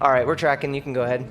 All right, we're tracking. You can go ahead.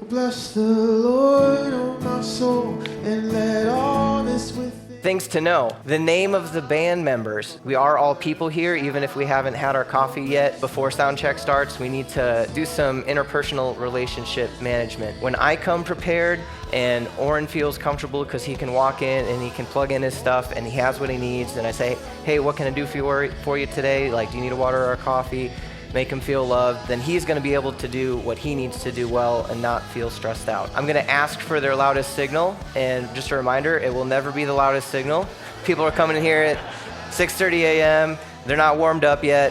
Bless the Lord, oh my soul, and let all this within. Things to know. The name of the band members. We are all people here, even if we haven't had our coffee yet. Before Soundcheck starts, we need to do some interpersonal relationship management. When I come prepared and Oren feels comfortable because he can walk in and he can plug in his stuff and he has what he needs, and I say, hey, what can I do for you today? Like, do you need a water or a coffee? Make him feel loved, then he's going to be able to do what he needs to do well and not feel stressed out. I'm going to ask for their loudest signal, and just a reminder, it will never be the loudest signal. People are coming in here at 6:30 a.m. They're not warmed up yet.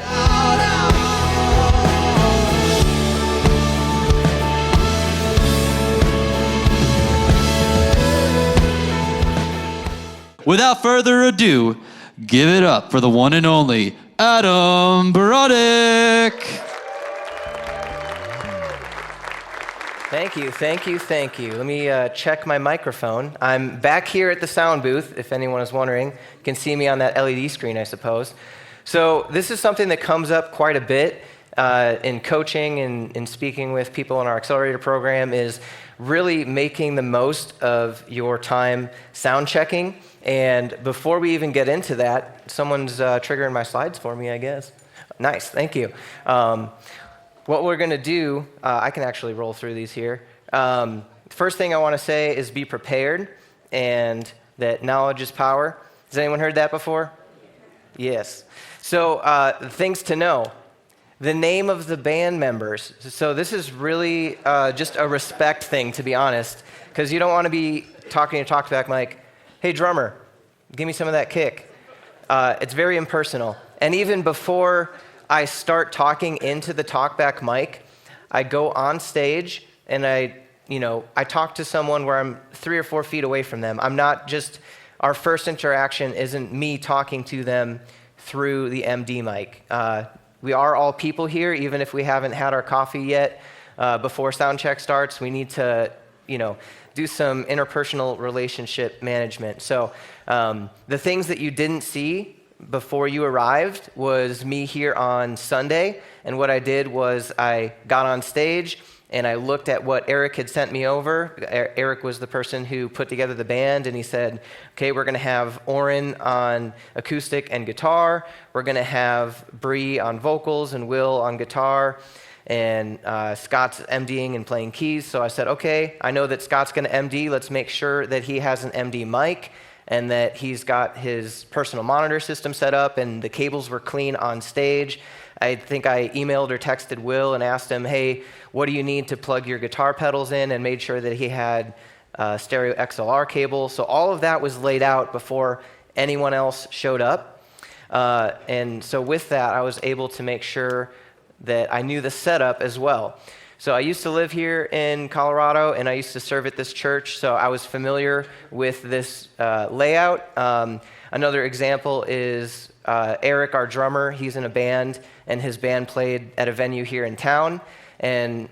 Without further ado, give it up for the one and only Beranek. Thank you. Let me check my microphone. I'm back here at the sound booth, if anyone is wondering. You can see me on that LED screen, I suppose. So this is something that comes up quite a bit in coaching and in speaking with people in our accelerator program, is really making the most of your time sound checking. And before we even get into that, someone's triggering my slides for me, I guess. Nice, thank you. What we're going to do, I can actually roll through these here. First thing I want to say is be prepared, and that knowledge is power. Has anyone heard that before? Yes. So things to know. The name of the band members. So this is really just a respect thing, to be honest, because you don't want to be talking to talkback mic, hey drummer, give me some of that kick. It's very impersonal. And even before I start talking into the talkback mic, I go on stage and I talk to someone where I'm 3 or 4 feet away from them. I'm not just, our first interaction isn't me talking to them through the MD mic. We are all people here, even if we haven't had our coffee yet. Before Soundcheck starts, we need to, do some interpersonal relationship management. So the things that you didn't see before you arrived was me here on Sunday. And what I did was I got on stage and I looked at what Eric had sent me over. Eric was the person who put together the band, and he said, okay, we're going to have Oren on acoustic and guitar. We're going to have Bree on vocals and Will on guitar. And Scott's MDing and playing keys. So I said, okay, I know that Scott's going to MD. Let's make sure that he has an MD mic and that he's got his personal monitor system set up and the cables were clean on stage. I think I emailed or texted Will and asked him, hey, what do you need to plug your guitar pedals in, and made sure that he had stereo XLR cable. So all of that was laid out before anyone else showed up. And so with that, I was able to make sure that I knew the setup as well. So I used to live here in Colorado, and I used to serve at this church, so I was familiar with this layout. Another example is Eric, our drummer. He's in a band, and his band played at a venue here in town, and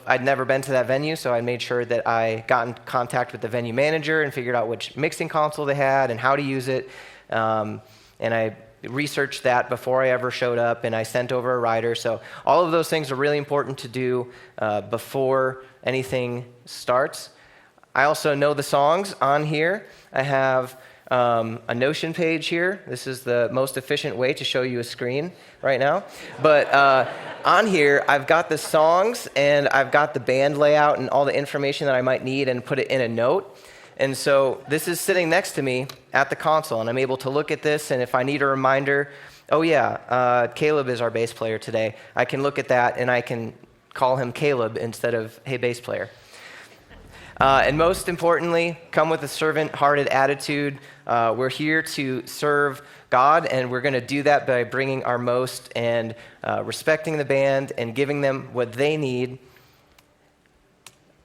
I'd never been to that venue, so I made sure that I got in contact with the venue manager and figured out which mixing console they had and how to use it, and I researched that before I ever showed up, and I sent over a writer. So all of those things are really important to do before anything starts. I also know the songs on here. I have a Notion page here. This is the most efficient way to show you a screen right now. But on here, I've got the songs, and I've got the band layout and all the information that I might need, and put it in a note. And so this is sitting next to me at the console, and I'm able to look at this, and if I need a reminder, oh yeah, Caleb is our bass player today, I can look at that and I can call him Caleb instead of, hey, bass player. And most importantly, come with a servant-hearted attitude. We're here to serve God, and we're going to do that by bringing our most and respecting the band and giving them what they need.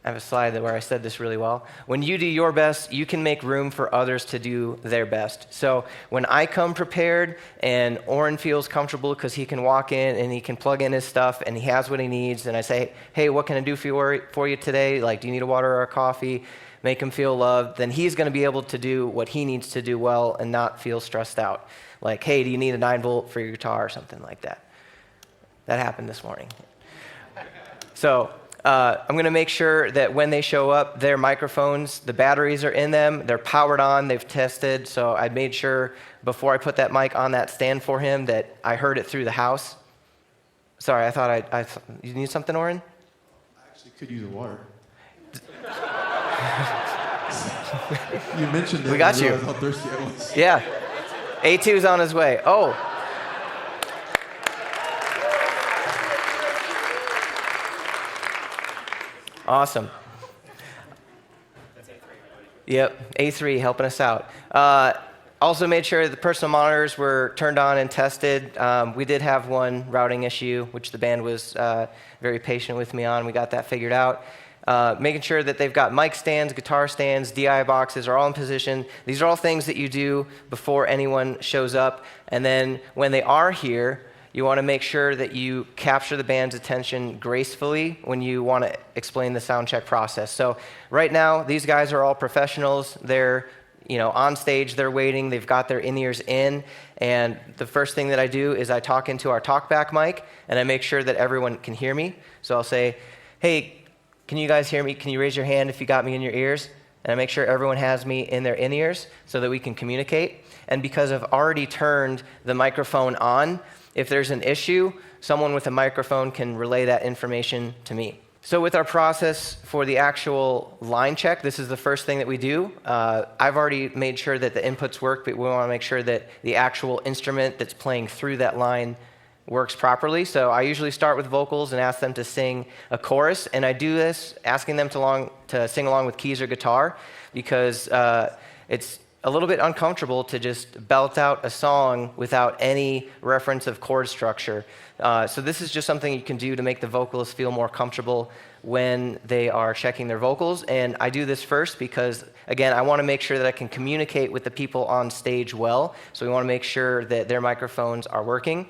I have a slide where I said this really well. When you do your best, you can make room for others to do their best. So when I come prepared and Oren feels comfortable because he can walk in and he can plug in his stuff and he has what he needs, and I say, hey, what can I do for you today? Like, do you need a water or a coffee? Make him feel loved. Then he's going to be able to do what he needs to do well and not feel stressed out. Like, hey, do you need a 9-volt for your guitar or something like that? That happened this morning. So I'm going to make sure that when they show up, their microphones, the batteries are in them, they're powered on, they've tested. So I made sure before I put that mic on that stand for him that I heard it through the house. Sorry, I thought you need something, Oren? I actually could use water. You mentioned it. We got you. How thirsty I was. Yeah. A2's on his way. Oh. Awesome. Yep, A3 helping us out. Also made sure the personal monitors were turned on and tested. We did have one routing issue, which the band was very patient with me on. We got that figured out. Making sure that they've got mic stands, guitar stands, DI boxes are all in position. These are all things that you do before anyone shows up. And then when they are here, you want to make sure that you capture the band's attention gracefully when you want to explain the sound check process. So right now, these guys are all professionals. They're on stage, they're waiting, they've got their in-ears in, and the first thing that I do is I talk into our talkback mic, and I make sure that everyone can hear me. So I'll say, hey, can you guys hear me? Can you raise your hand if you got me in your ears? And I make sure everyone has me in their in-ears so that we can communicate. And because I've already turned the microphone on, if there's an issue, someone with a microphone can relay that information to me. So with our process for the actual line check, this is the first thing that we do. I've already made sure that the inputs work, but we want to make sure that the actual instrument that's playing through that line works properly. So I usually start with vocals and ask them to sing a chorus, and I do this asking them to sing along with keys or guitar because it's a little bit uncomfortable to just belt out a song without any reference of chord structure. So this is just something you can do to make the vocalists feel more comfortable when they are checking their vocals. And I do this first because, again, I want to make sure that I can communicate with the people on stage well. So we want to make sure that their microphones are working.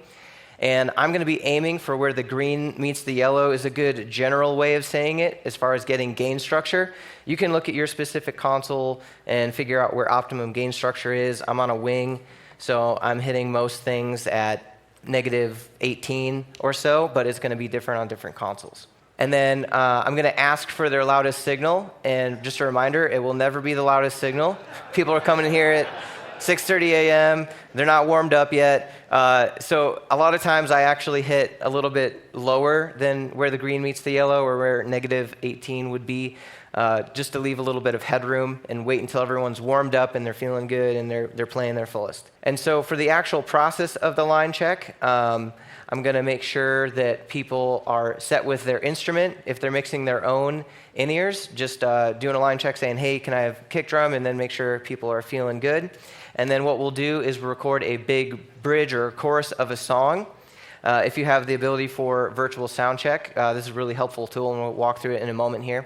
And I'm going to be aiming for where the green meets the yellow is a good general way of saying it as far as getting gain structure. You can look at your specific console and figure out where optimum gain structure is. I'm on a wing, so I'm hitting most things at -18 or so, but it's going to be different on different consoles. And then I'm going to ask for their loudest signal. And just a reminder, it will never be the loudest signal. People are coming in here at 6:30 a.m. They're not warmed up yet. So a lot of times I actually hit a little bit lower than where the green meets the yellow or where -18 would be, just to leave a little bit of headroom and wait until everyone's warmed up and they're feeling good and they're playing their fullest. And so for the actual process of the line check, I'm going to make sure that people are set with their instrument. If they're mixing their own in-ears, just doing a line check saying, hey, can I have kick drum? And then make sure people are feeling good. And then what we'll do is we'll record a big bridge or chorus of a song. If you have the ability for virtual sound check, this is a really helpful tool, and we'll walk through it in a moment here.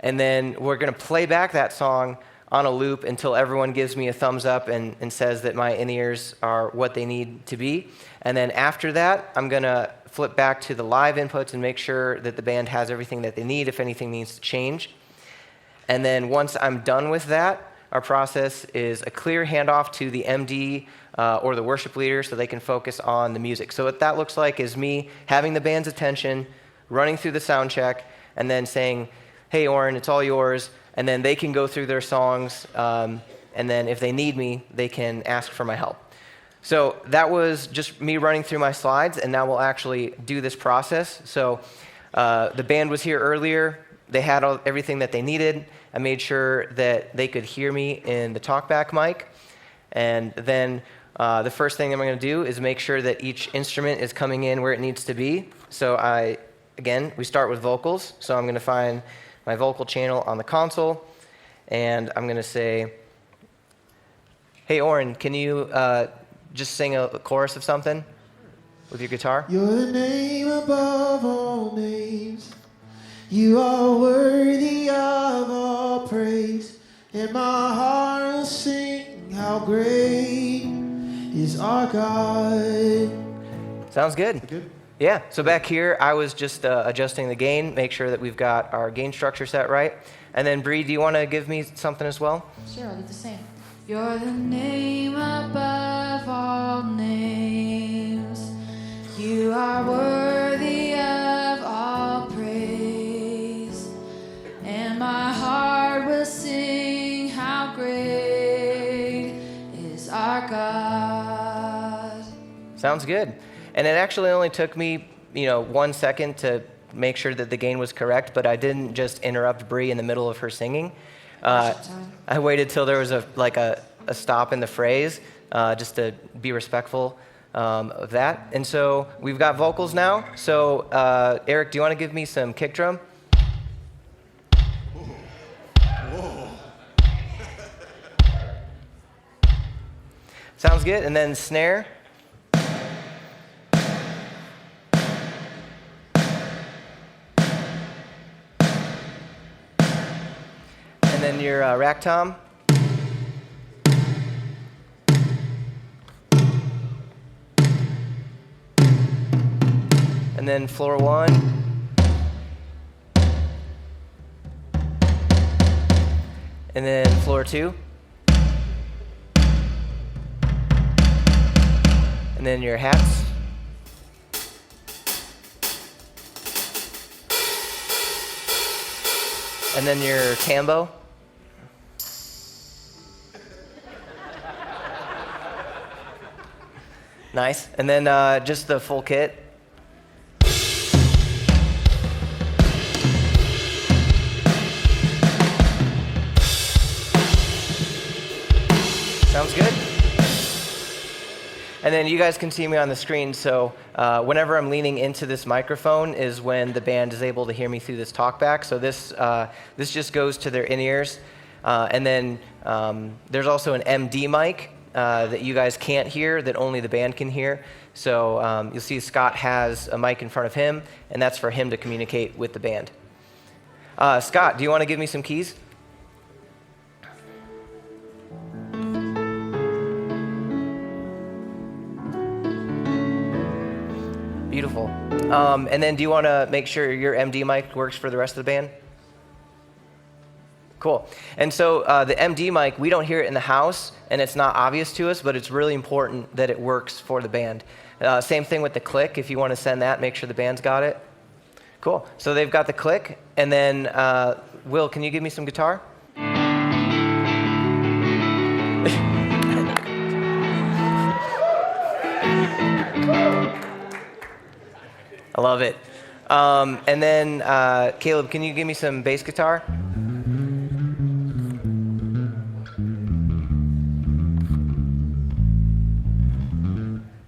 And then we're going to play back that song on a loop until everyone gives me a thumbs up and says that my in-ears are what they need to be. And then after that, I'm going to flip back to the live inputs and make sure that the band has everything that they need if anything needs to change. And then once I'm done with that, our process is a clear handoff to the MD or the worship leader so they can focus on the music. So what that looks like is me having the band's attention, running through the sound check, and then saying, hey, Oren, it's all yours. And then they can go through their songs, and then if they need me, they can ask for my help. So that was just me running through my slides, and now we'll actually do this process. So the band was here earlier. They had everything that they needed. I made sure that they could hear me in the talkback mic. And then the first thing I'm going to do is make sure that each instrument is coming in where it needs to be. So again, we start with vocals. So I'm going to find my vocal channel on the console. And I'm going to say, hey, Oren, can you just sing a chorus of something with your guitar? You're the name above all names. You are worthy of all praise, and my heart will sing how great is our God. Sounds good. Good? Yeah, so back here, I was just adjusting the gain, make sure that we've got our gain structure set right. And then, Bree, do you want to give me something as well? Sure, I'll do the same. You're the name above all names. You are worthy of all praise. Sounds good. And it actually only took me, 1 second to make sure that the gain was correct, but I didn't just interrupt Bree in the middle of her singing. I waited till there was a stop in the phrase, just to be respectful of that. And so we've got vocals now. So Eric, do you want to give me some kick drum? Whoa. Sounds good. And then snare. And then your rack tom. And then floor 1. And then floor 2. And then your hats. And then your tambo. Nice. And then just the full kit. Sounds good. And then you guys can see me on the screen, so whenever I'm leaning into this microphone is when the band is able to hear me through this talkback. So this just goes to their in-ears. And then there's also an MD mic that you guys can't hear, that only the band can hear. So you'll see Scott has a mic in front of him, and that's for him to communicate with the band. Scott, do you want to give me some keys? Beautiful. And then do you want to make sure your MD mic works for the rest of the band? Cool. And so the MD mic, we don't hear it in the house, and it's not obvious to us, but it's really important that it works for the band. Same thing with the click. If you want to send that, make sure the band's got it. Cool. So they've got the click. And then, Will, can you give me some guitar? I love it. And then, Caleb, can you give me some bass guitar?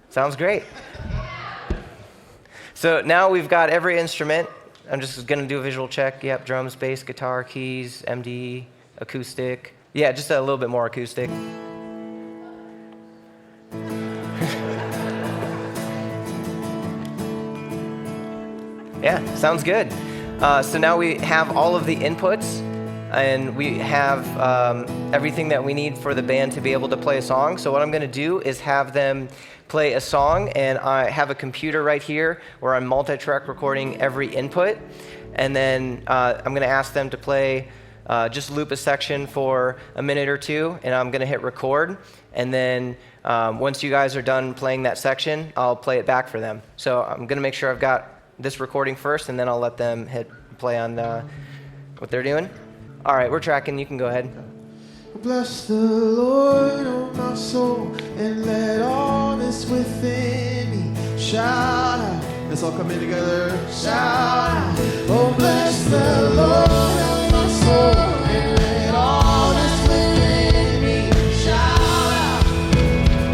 Sounds great. So now we've got every instrument. I'm just going to do a visual check. Yep, drums, bass, guitar, keys, MD, acoustic. Yeah, just a little bit more acoustic. Yeah, sounds good. So now we have all of the inputs, and we have everything that we need for the band to be able to play a song. So what I'm going to do is have them play a song, and I have a computer right here where I'm multi-track recording every input. And then I'm going to ask them to play, just loop a section for a minute or two, and I'm going to hit record. And then once you guys are done playing that section, I'll play it back for them. So I'm going to make sure I've got this recording first, and then I'll let them hit play on what they're doing. All right, we're tracking. You can go ahead. Bless the Lord, oh my soul, and let all that's within me shout out. Let's all come in together. Shout out. Oh, bless the Lord, oh my soul, and let all that's within me shout out.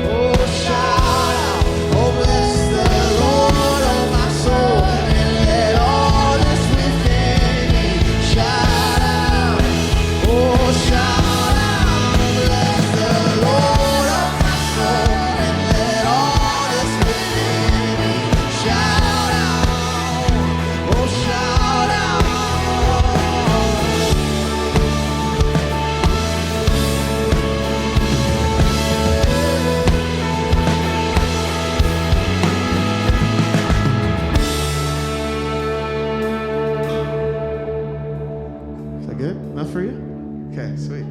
Oh, shout out. Oh, bless the Lord, oh my soul, and let all that's within me shout out. Oh, shout out. For you? Okay, sweet.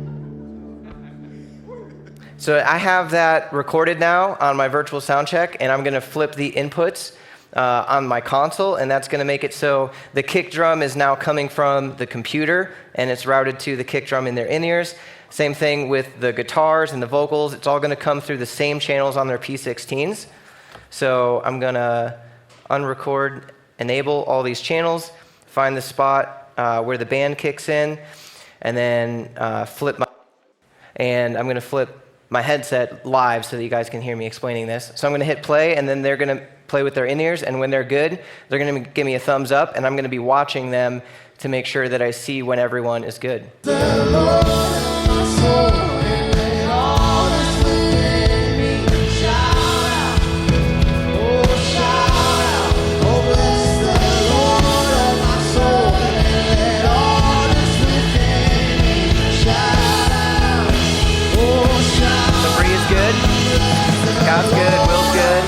So I have that recorded now on my virtual soundcheck, and I'm going to flip the inputs on my console, and that's going to make it so the kick drum is now coming from the computer, and it's routed to the kick drum in their in-ears. Same thing with the guitars and the vocals. It's all going to come through the same channels on their P16s. So I'm going to unrecord, enable all these channels, find the spot where the band kicks in, and then flip I'm going to flip my headset live so that you guys can hear me explaining this. So I'm going to hit play, and then they're going to play with their in-ears, and when they're good, they're going to give me a thumbs up, and I'm going to be watching them to make sure that I see when everyone is good. Scott's good, Will's good.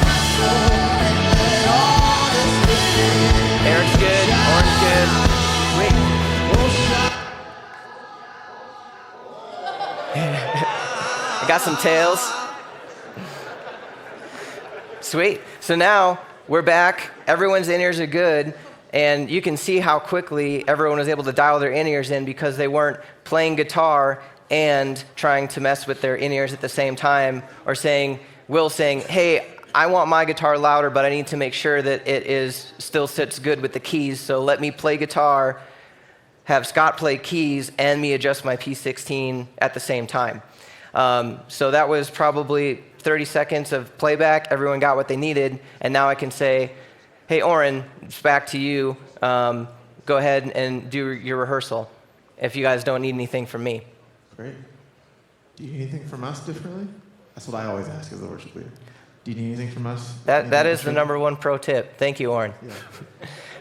Eric's good, Orange's good. Sweet. I got some tails. Sweet. So now we're back. Everyone's in-ears are good. And you can see how quickly everyone was able to dial their in-ears in because they weren't playing guitar and trying to mess with their in-ears at the same time, or Will saying, hey, I want my guitar louder, but I need to make sure that still sits good with the keys, so let me play guitar, have Scott play keys, and me adjust my P16 at the same time. So that was probably 30 seconds of playback. Everyone got what they needed, and now I can say, hey, Oren, it's back to you. Go ahead and do your rehearsal if you guys don't need anything from me. Great. Do you need anything from us differently? That's what I always ask as the worship leader. Do you need anything from us? That is the number one pro tip. Thank you, Oren. Yeah.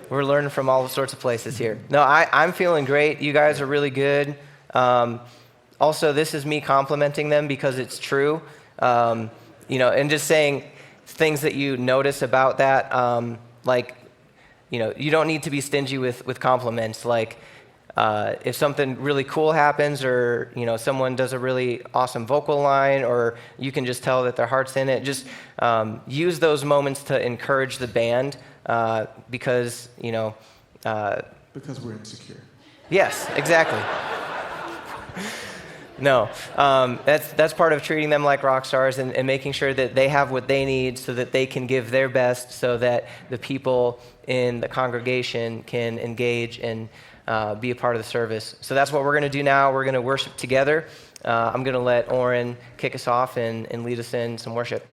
We're learning from all sorts of places here. No, I'm feeling great. You guys are really good. Also, this is me complimenting them because it's true. And just saying things that you notice about that. You don't need to be stingy with compliments. If something really cool happens, or someone does a really awesome vocal line, or you can just tell that their heart's in it, just use those moments to encourage the band because because we're insecure. Yes, exactly. No, that's part of treating them like rock stars and making sure that they have what they need so that they can give their best, so that the people in the congregation can engage and be a part of the service. So that's what we're going to do now. We're going to worship together. I'm going to let Oren kick us off and lead us in some worship.